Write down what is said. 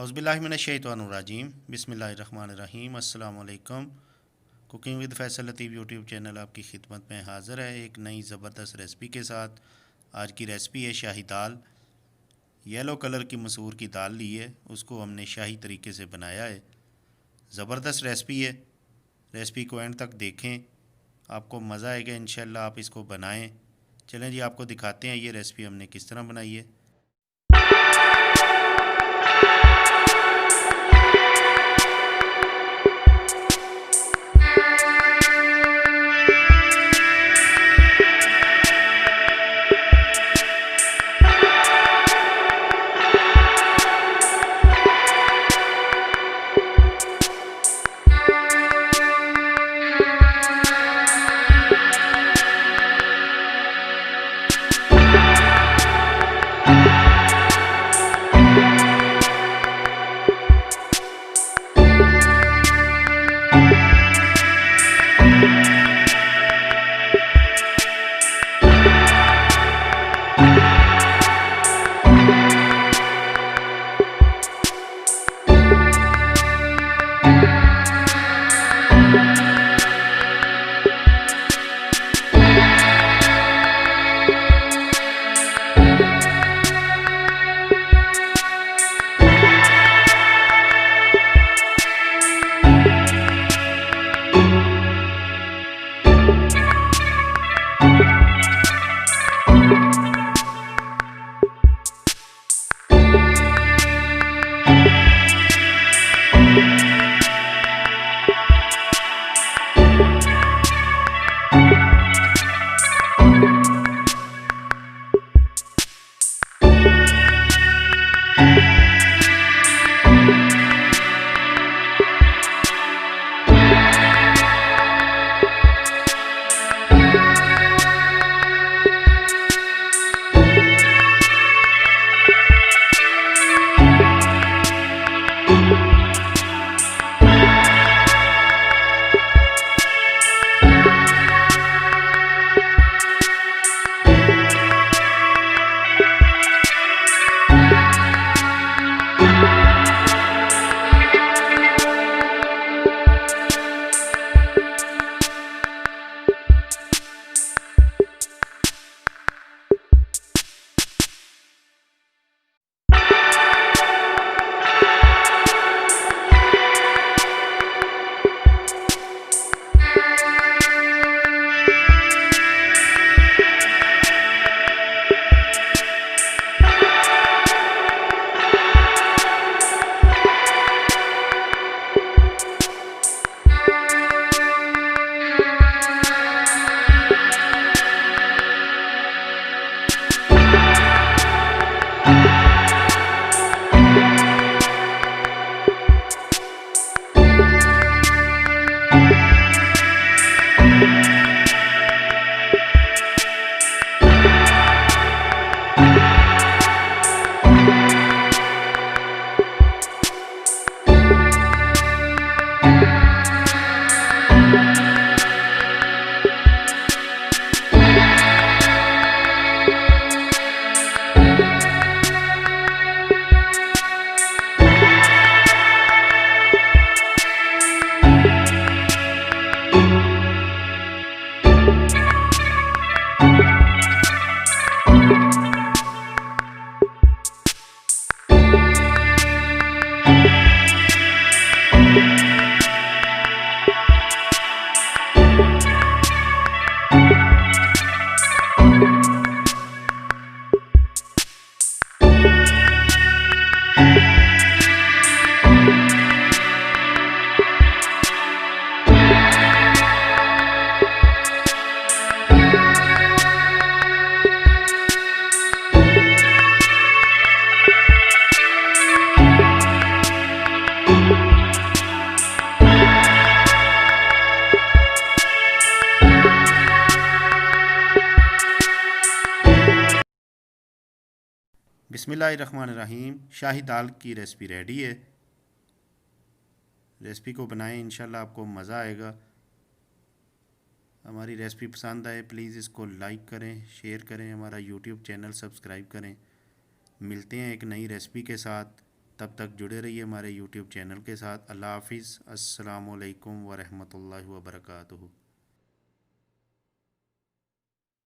औज़ुबिल्लाहिमिनश्शैतानिर्रजीम बिस्मिल्लाहिर्रहमानिर्रहीम अस्सलाम वालेकुम। Cooking with Faisal Latif YouTube channel आपकी खिदमत में हाज़िर है एक नई ज़बरदस्त रेसिपी के साथ। आज की रेसिपी है शाही दाल। येलो कलर की मसूर की दाल ली है, उसको हमने शाही तरीके से बनाया है। ज़बरदस्त रेसिपी है, रेसिपी को एंड तक देखें, आपको मज़ा आएगा इंशाल्लाह। आप इसको बनाएं। चलें जी, आपको दिखाते हैं ये रेसिपी हमने किस तरह बनाई है। बिस्मिल्लाहिर्रहमानिर्रहीम। शाही दाल की रेसिपी रेडी है। रेसिपी को बनाएं, इंशाल्लाह आपको मज़ा आएगा। हमारी रेसिपी पसंद आए प्लीज़ इसको लाइक करें, शेयर करें, हमारा यूट्यूब चैनल सब्सक्राइब करें। मिलते हैं एक नई रेसिपी के साथ। तब तक जुड़े रहिए हमारे यूट्यूब चैनल के साथ। अल्लाह हाफिज़। अस्सलामु अलैकुम वरहमतुल्लाहि वबरकातुहू।